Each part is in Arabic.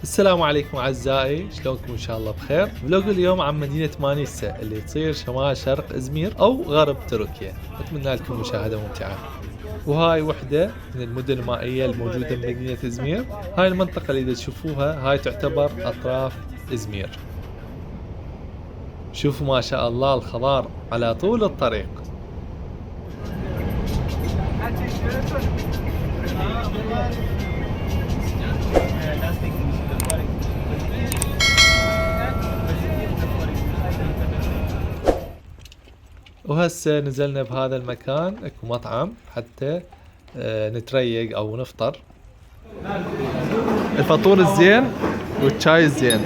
السلام عليكم أعزائي، شلونكم؟ إن شاء الله بخير. فلوج اليوم عن مدينة مانيسا اللي تصير شمال شرق إزمير أو غرب تركيا. أتمنى لكم مشاهدة ممتعة. وهاي وحدة من المدن المائية الموجودة بمدينة إزمير. هاي المنطقة اللي تشوفوها هاي تعتبر أطراف إزمير. شوفوا ما شاء الله الخضار على طول الطريق. وهسه نزلنا بهذا المكان اكو مطعم حتى نتريق او نفطر. الفطور الزين والشاي الزين.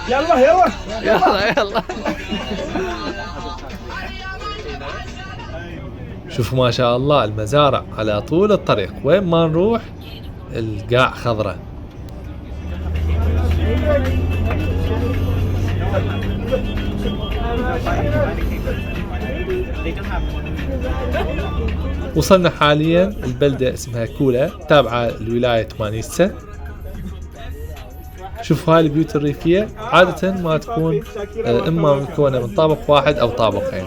يلا يلا يلا يلا. شوفوا ما شاء الله المزارع على طول الطريق، وين ما نروح القاع خضرة. وصلنا حاليا البلدة اسمها كولا تابعة لولاية مانيسا. شوفوا هاي البيوت الريفية عادة ما تكون اما مكونة من طابق واحد او طابقين.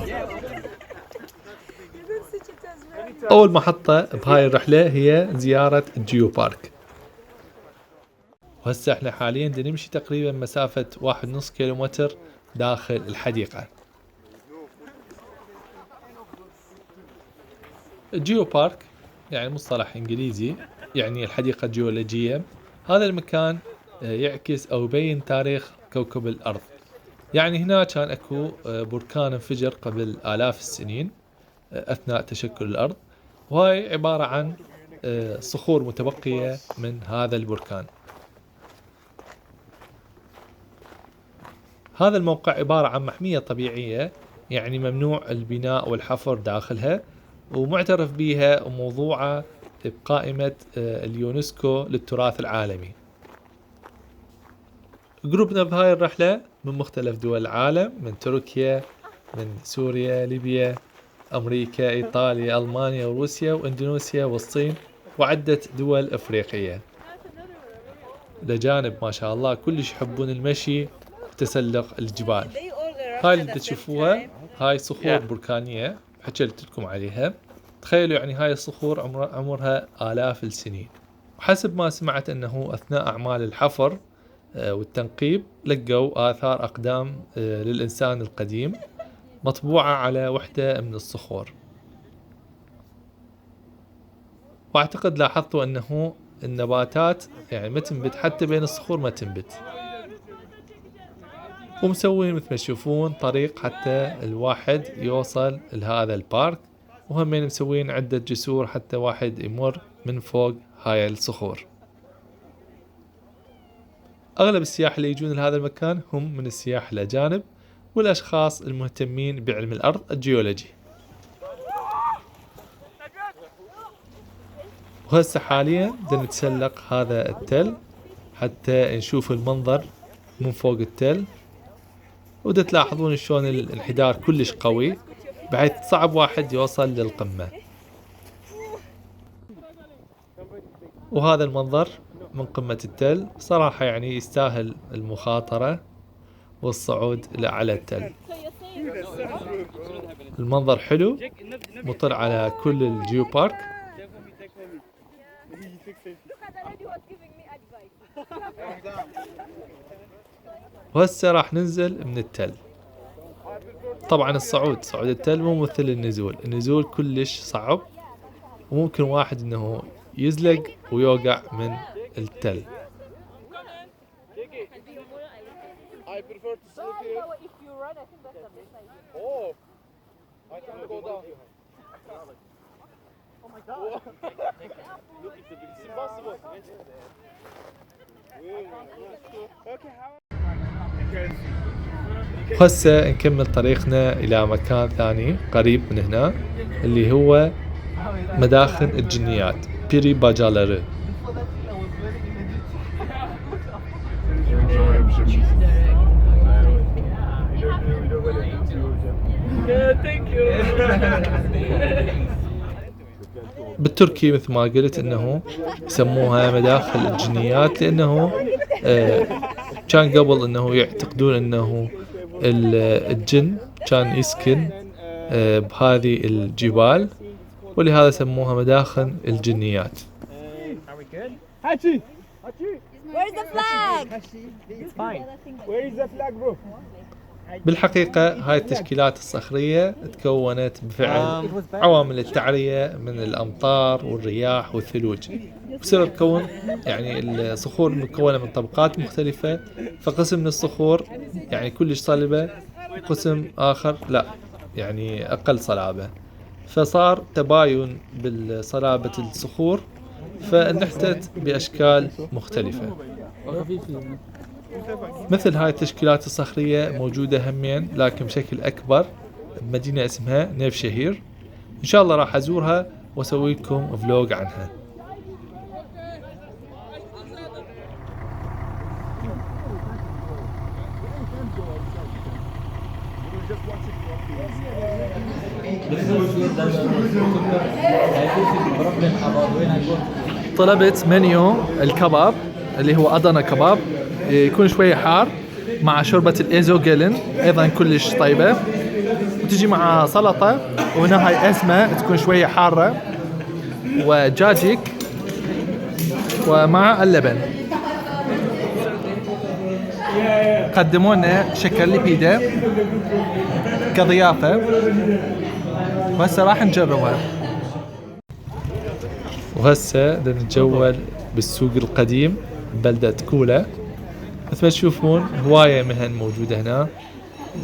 اول محطة بهاي الرحلة هي زيارة الجيو بارك. وهسه احنا حاليا نمشي تقريبا مسافة 1.5 كيلومتر داخل الحديقة. الجيو بارك يعني مصطلح انجليزي يعني الحديقة الجيولوجية. هذا المكان يعكس او يبين تاريخ كوكب الارض. يعني هنا كان اكو بركان انفجر قبل آلاف السنين اثناء تشكل الارض، وهاي عبارة عن صخور متبقية من هذا البركان. هذا الموقع عبارة عن محمية طبيعية، يعني ممنوع البناء والحفر داخلها، ومعترف بها وموضوعة بقائمة اليونسكو للتراث العالمي. جروبنا بهاي الرحلة من مختلف دول العالم، من تركيا، من سوريا، ليبيا، أمريكا، إيطاليا، ألمانيا وروسيا وإندونيسيا والصين وعدة دول أفريقية. لجانب ما شاء الله كلش يحبون المشي وتسلق الجبال. هاي اللي تشوفوها هاي صخور بركانية حكيت لكم عليها. تخيلوا يعني هاي الصخور عمرها آلاف السنين. وحسب ما سمعت أنه أثناء أعمال الحفر والتنقيب لقوا آثار أقدام للإنسان القديم مطبوعة على وحدة من الصخور. واعتقد لاحظتوا أنه النباتات يعني ما تنبت حتى بين الصخور ما تنبت. ومسوين مثل ما تشوفون طريق حتى الواحد يوصل لهذا البارك، وهمين مسوين عدة جسور حتى واحد يمر من فوق هاي الصخور. أغلب السياح اللي يجون لهذا المكان هم من السياح الأجانب والأشخاص المهتمين بعلم الأرض الجيولوجي. وهسه حاليا نتسلق هذا التل حتى نشوف المنظر من فوق التل. تلاحظون شلون الانحدار كلش قوي بحيث صعب واحد يوصل للقمة. وهذا المنظر من قمة التل صراحة يعني يستاهل المخاطرة والصعود إلى أعلى التل. المنظر حلو مطل على كل الجيو بارك. وهسه راح ننزل من التل. طبعا صعود التل مو مثل النزول كلش صعب، وممكن واحد انه يزلق ويوقع من التل. هسه نكمل طريقنا إلى مكان ثاني قريب من هنا اللي هو مداخن الجنيات بيري باجالارı. Yeah, thank you. بالتركي مثل ما قلت انه يسموها مداخل الجنيات، لانه كان قبل انه يعتقدون انه الجن كان يسكن بهذه الجبال، ولهذا سموها مداخل الجنيات. Where's the flag? It's fine. Where is the flag, bro? بالحقيقة هاي التشكيلات الصخرية تكونت بفعل عوامل التعرية من الأمطار والرياح والثلوج، بسبب كون يعني الصخور مكونة من طبقات مختلفة، فقسم من الصخور يعني كلش صلبة، قسم آخر لا يعني أقل صلابة، فصار تباين بالصلابة الصخور، فنحتت بأشكال مختلفة. مثل هاي التشكيلات الصخرية موجودة همين لكن بشكل أكبر بمدينة اسمها نيفشهير. إن شاء الله راح أزورها وأسوي لكم فلوج عنها. طلبت منيو الكباب اللي هو أدنى كباب، يكون شوية حار مع شوربة الإيزوغيلين أيضا كلش طيبة، وتجي مع سلطة، وهنا هاي أزمة تكون شوية حارة، وجاجيك، ومع اللبن. قدموا لنا شكل لبيدة كضيافة، وهسه راح نجربها. وهسه نتجول بالسوق القديم ببلدة كولا. مثل ما تشوفون هواية مهن موجودة هنا،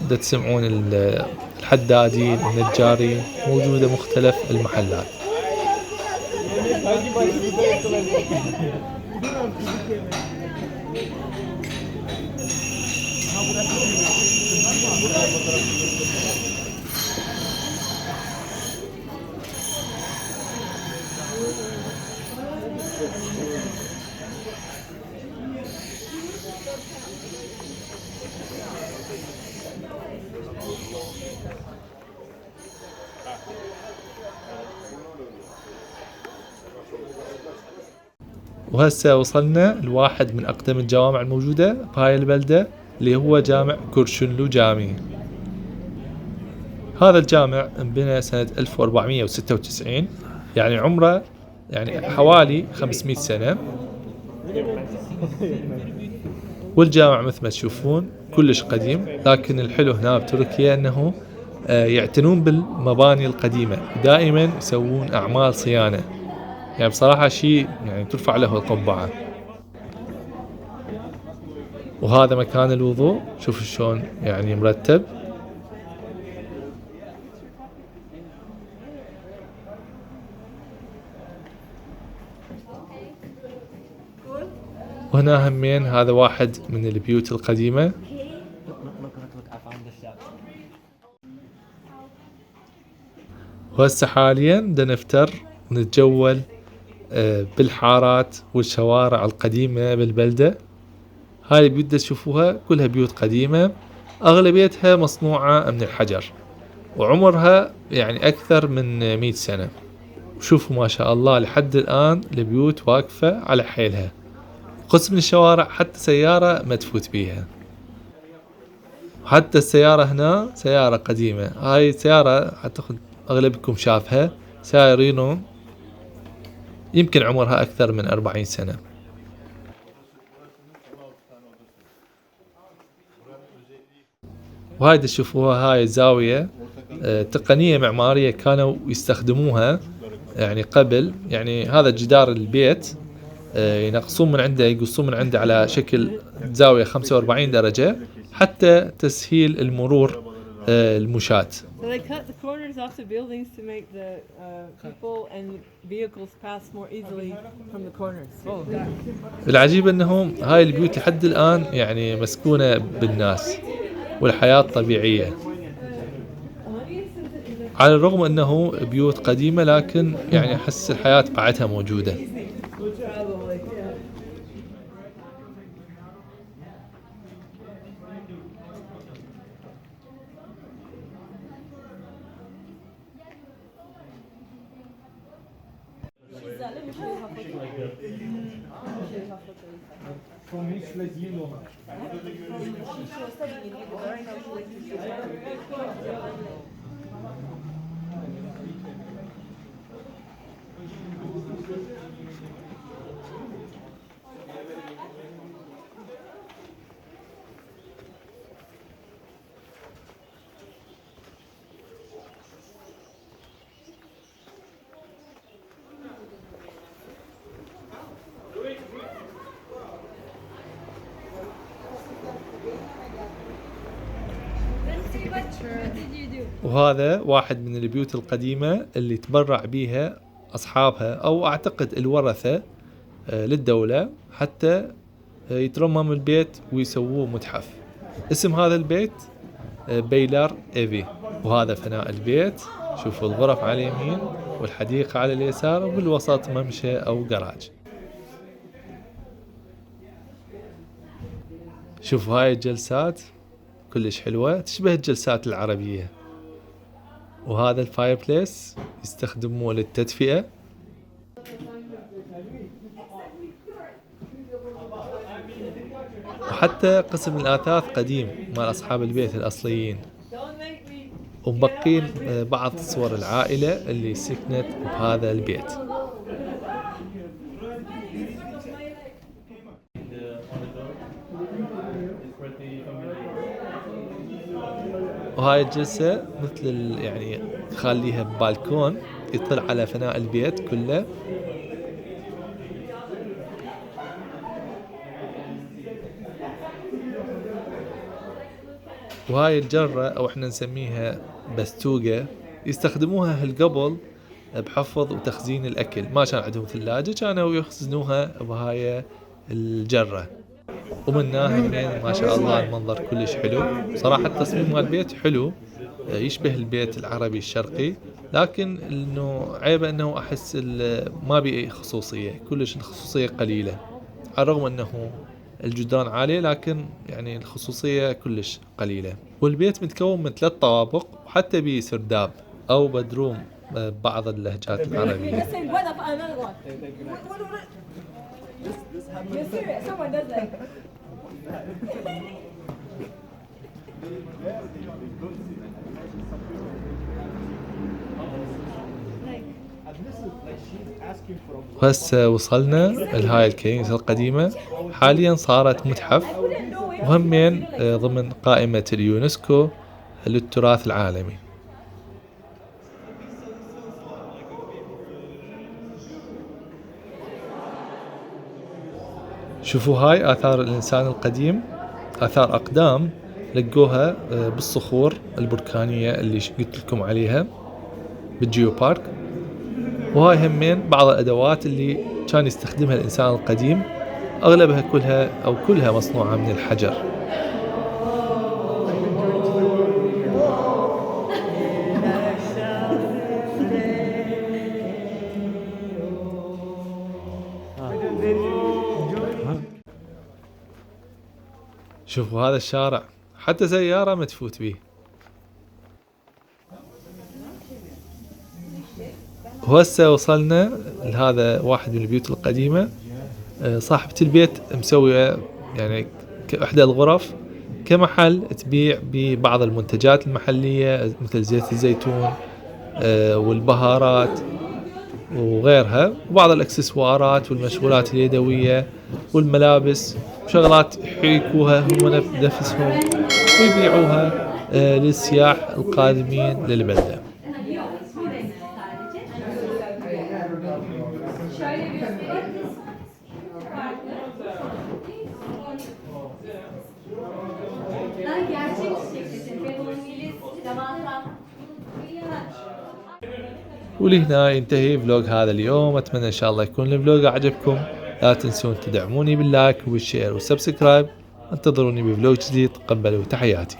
تسمعون الحدادين، النجارين، موجودة مختلف المحلات. وهسه وصلنا لواحد من أقدم الجوامع الموجودة بهاي البلدة، اللي هو جامع كورشنلو جامي. هذا الجامع انبنى سنة 1496، يعني عمره يعني حوالي 500 سنة. والجامع مثل ما تشوفون كلش قديم، لكن الحلو هنا بتركيا انه يعتنون بالمباني القديمة، دائما يسوون اعمال صيانة، يعني بصراحة شيء يعني ترفع له القبعة. وهذا مكان الوضوء، شوفوا شلون يعني مرتب. وهنا همين هذا واحد من البيوت القديمة. وهسه حاليا نفتر ونتجول بالحارات والشوارع القديمة بالبلدة. هاي البيوت تشوفوها كلها بيوت قديمة، أغلبيتها مصنوعة من الحجر، وعمرها يعني أكثر من 100 سنة. وشوفوا ما شاء الله لحد الآن البيوت واقفة على حيلها، قسم من الشوارع حتى سيارة ما تفوت بيها. حتى السيارة هنا سيارة قديمة، هاي سيارة أعتقد أغلبكم شافها، سيارة رينو، يمكن عمرها أكثر من 40 سنة. وهاي تشوفوها هاي الزاوية تقنية معمارية كانوا يستخدموها يعني قبل، يعني هذا جدار البيت ينقصون من عنده، يقصون من عنده على شكل زاوية 45 درجة حتى تسهيل المرور المشاة. So they cut the corners off the buildings to make the people and vehicles pass more easily from the corners. العجيب انهم هاي البيوت لحد الآن يعني مسكونة بالناس والحياة طبيعية، على الرغم انه بيوت قديمة، لكن يعني احس الحياة بعدها موجودة. وهذا واحد من البيوت القديمة اللي تبرع بيها أصحابها أو أعتقد الورثة للدولة حتى يترمم البيت ويسووه متحف. اسم هذا البيت بيلار إيفي. وهذا فناء البيت. شوفوا الغرف على اليمين والحديقة على اليسار وبالوسط ممشى أو جراج. شوفوا هاي الجلسات كلش حلوة تشبه الجلسات العربية. وهذا الفاير بليس يستخدموه للتدفئة. وحتى قسم الآثاث قديم مال أصحاب البيت الأصليين. ومبقين بعض صور العائلة اللي سكنت بهذا البيت. وهاي الجلسة مثل يعني خليها ببالكون يطلع على فناء البيت كله. وهاي الجرة او احنا نسميها بستوقة يستخدموها هالقبل بحفظ وتخزين الاكل. ما كان عندهم ثلاجة كانوا يخزنوها بهاي الجرة. ومنها همين ما شاء الله المنظر كلش حلو. صراحة التصميم مال البيت حلو يشبه البيت العربي الشرقي. لكن انه عيبه انه احس ما بي خصوصية كلش. الخصوصية قليلة على الرغم انه الجدران عالية لكن يعني الخصوصية كلش قليلة. والبيت متكون من 3 طوابق وحتى بيه سرداب او بدروم ببعض اللهجات العربية. وهسه وصلنا لهاي الكنيسة القديمة. حاليا صارت متحف وهمين ضمن قائمة اليونسكو للتراث العالمي. شوفوا هاي آثار الإنسان القديم. آثار أقدام لقوها بالصخور البركانية اللي قلت لكم عليها بالجيو بارك. وهاي همين بعض الأدوات اللي كان يستخدمها الإنسان القديم. أغلبها كلها مصنوعة من الحجر. شوفوا هذا الشارع حتى سيارة ما تفوت بيه. وهسه وصلنا لهذا واحد من البيوت القديمة. صاحبة البيت مسوية يعني كإحدى الغرف كمحل تبيع ببعض المنتجات المحلية مثل زيت الزيتون والبهارات وغيرها وبعض الأكسسوارات والمشغولات اليدوية والملابس وشغلات يحركوها هم نفسهم ويبيعوها للسياح القادمين للبلدة. ولهنا ينتهي فلوق هذا اليوم. أتمنى إن شاء الله يكون الفلوق عجبكم. لا تنسون تدعموني باللايك وبالشير والسبسكرايب. انتظروني بفلوق جديد. قبلوا تحياتي.